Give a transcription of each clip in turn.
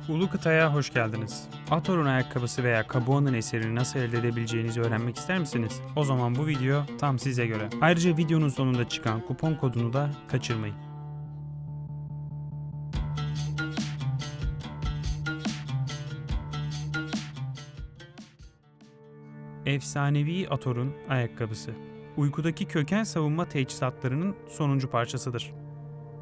Ulu Kıta'ya hoş geldiniz. Ator'un ayakkabısı veya Kabua'nın eserini nasıl elde edebileceğinizi öğrenmek ister misiniz? O zaman bu video tam size göre. Ayrıca videonun sonunda çıkan kupon kodunu da kaçırmayın. Efsanevi Ator'un ayakkabısı. Uykudaki köken savunma teçhizatlarının sonuncu parçasıdır.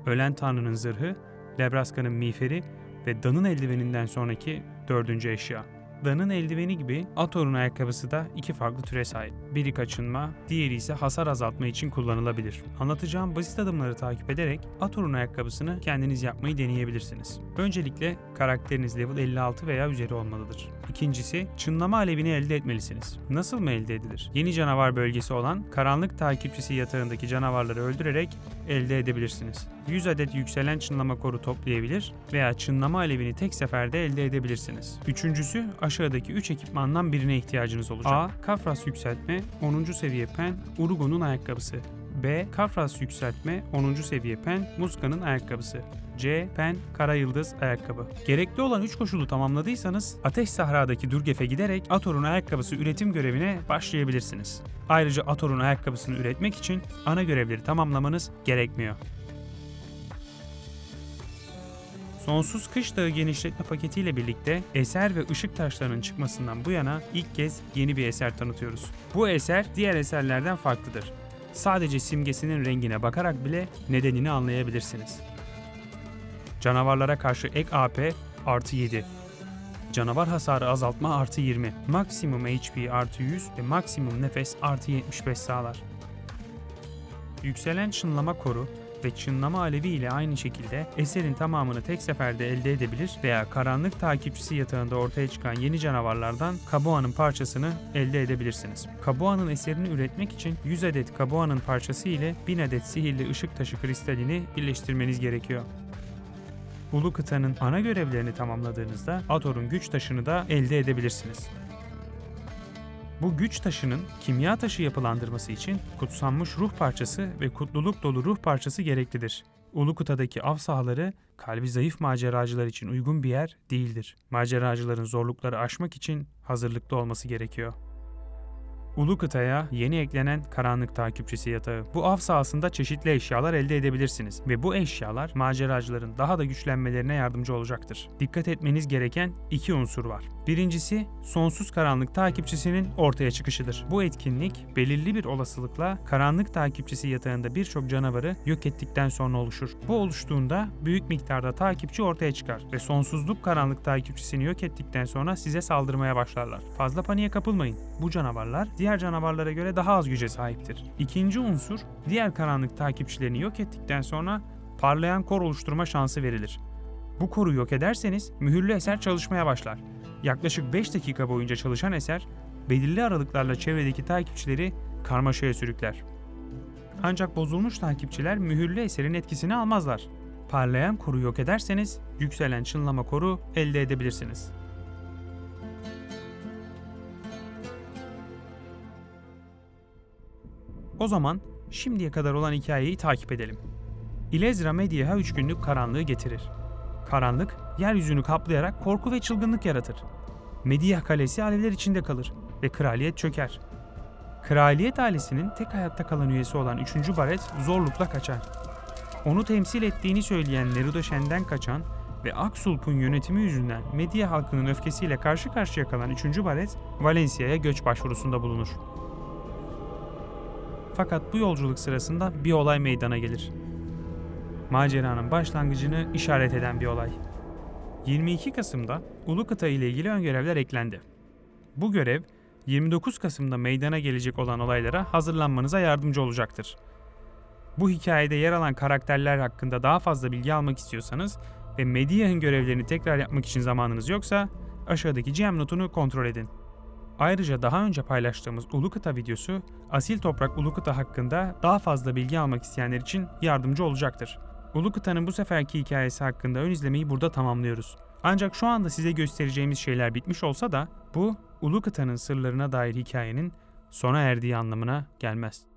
Ölen Tanrı'nın zırhı, Lebraska'nın miğferi ve Dan'ın eldiveninden sonraki dördüncü eşya. Dan'ın eldiveni gibi Ator'un ayakkabısı da iki farklı türe sahip. Biri kaçınma, diğeri ise hasar azaltma için kullanılabilir. Anlatacağım basit adımları takip ederek Ator'un ayakkabısını kendiniz yapmayı deneyebilirsiniz. Öncelikle karakteriniz level 56 veya üzeri olmalıdır. İkincisi, çınlama alevini elde etmelisiniz. Nasıl mı elde edilir? Yeni canavar bölgesi olan karanlık takipçisi yatağındaki canavarları öldürerek elde edebilirsiniz. 100 adet yükselen çınlama koru toplayabilir veya çınlama alevini tek seferde elde edebilirsiniz. Üçüncüsü, aşağıdaki 3 ekipmandan birine ihtiyacınız olacak. A. Kafras yükseltme, 10. seviye pen, Urugo'nun ayakkabısı. B. Kafras yükseltme, 10. seviye pen, Muska'nın ayakkabısı. C. Pen, Kara Yıldız ayakkabı. Gerekli olan 3 koşulu tamamladıysanız Ateş Sahra'daki Durgef'e giderek Ator'un ayakkabısı üretim görevine başlayabilirsiniz. Ayrıca Ator'un ayakkabısını üretmek için ana görevleri tamamlamanız gerekmiyor. Sonsuz Kış Dağı genişletme paketiyle birlikte eser ve ışık taşlarının çıkmasından bu yana ilk kez yeni bir eser tanıtıyoruz. Bu eser diğer eserlerden farklıdır. Sadece simgesinin rengine bakarak bile nedenini anlayabilirsiniz. Canavarlara karşı ek AP artı 7. Canavar hasarı azaltma artı 20. Maksimum HP artı 100 ve maksimum nefes artı 75 sağlar. Yükselen çınlama koru ve çınlama alevi ile aynı şekilde eserin tamamını tek seferde elde edebilir veya karanlık takipçisi yatağında ortaya çıkan yeni canavarlardan Kabua'nın parçasını elde edebilirsiniz. Kabua'nın eserini üretmek için 100 adet Kabua'nın parçası ile 1000 adet sihirli ışık taşı kristalini birleştirmeniz gerekiyor. Ulu Kıta'nın ana görevlerini tamamladığınızda Ator'un güç taşını da elde edebilirsiniz. Bu güç taşının kimya taşı yapılandırması için kutsanmış ruh parçası ve kutluluk dolu ruh parçası gereklidir. Ulu Kıta'daki av sahaları kalbi zayıf maceracılar için uygun bir yer değildir. Maceracıların zorlukları aşmak için hazırlıklı olması gerekiyor. Ulu Kıta'ya yeni eklenen karanlık takipçisi yatağı. Bu av sahasında çeşitli eşyalar elde edebilirsiniz ve bu eşyalar maceracıların daha da güçlenmelerine yardımcı olacaktır. Dikkat etmeniz gereken iki unsur var. Birincisi, sonsuz karanlık takipçisinin ortaya çıkışıdır. Bu etkinlik belirli bir olasılıkla karanlık takipçisi yatağında birçok canavarı yok ettikten sonra oluşur. Bu oluştuğunda büyük miktarda takipçi ortaya çıkar ve sonsuzluk karanlık takipçisini yok ettikten sonra size saldırmaya başlarlar. Fazla paniğe kapılmayın. Bu canavarlar diğer canavarlara göre daha az güce sahiptir. İkinci unsur, diğer karanlık takipçilerini yok ettikten sonra parlayan kor oluşturma şansı verilir. Bu koru yok ederseniz mühürlü eser çalışmaya başlar. Yaklaşık 5 dakika boyunca çalışan eser, belirli aralıklarla çevredeki takipçileri karmaşaya sürükler. Ancak bozulmuş takipçiler mühürlü eserin etkisini almazlar. Parlayan koru yok ederseniz yükselen çınlama koru elde edebilirsiniz. O zaman şimdiye kadar olan hikayeyi takip edelim. İlezra Medyaha 3 günlük karanlığı getirir. Karanlık, yeryüzünü kaplayarak korku ve çılgınlık yaratır. Medyah Kalesi alevler içinde kalır ve kraliyet çöker. Kraliyet ailesinin tek hayatta kalan üyesi olan 3. Baret zorlukla kaçar. Onu temsil ettiğini söyleyen Neruda Shen'den kaçan ve Aksulp'un yönetimi yüzünden Medya halkının öfkesiyle karşı karşıya kalan 3. Baret, Valencia'ya göç başvurusunda bulunur. Fakat bu yolculuk sırasında bir olay meydana gelir. Maceranın başlangıcını işaret eden bir olay. 22 Kasım'da Ulu Kıta ile ilgili öngörevler eklendi. Bu görev 29 Kasım'da meydana gelecek olan olaylara hazırlanmanıza yardımcı olacaktır. Bu hikayede yer alan karakterler hakkında daha fazla bilgi almak istiyorsanız ve Medyah'ın görevlerini tekrar yapmak için zamanınız yoksa aşağıdaki GM notunu kontrol edin. Ayrıca daha önce paylaştığımız Ulu Kıta videosu, Asil Toprak Ulu Kıta hakkında daha fazla bilgi almak isteyenler için yardımcı olacaktır. Ulu Kıta'nın bu seferki hikayesi hakkında ön izlemeyi burada tamamlıyoruz. Ancak şu anda size göstereceğimiz şeyler bitmiş olsa da bu, Ulu Kıta'nın sırlarına dair hikayenin sona erdiği anlamına gelmez.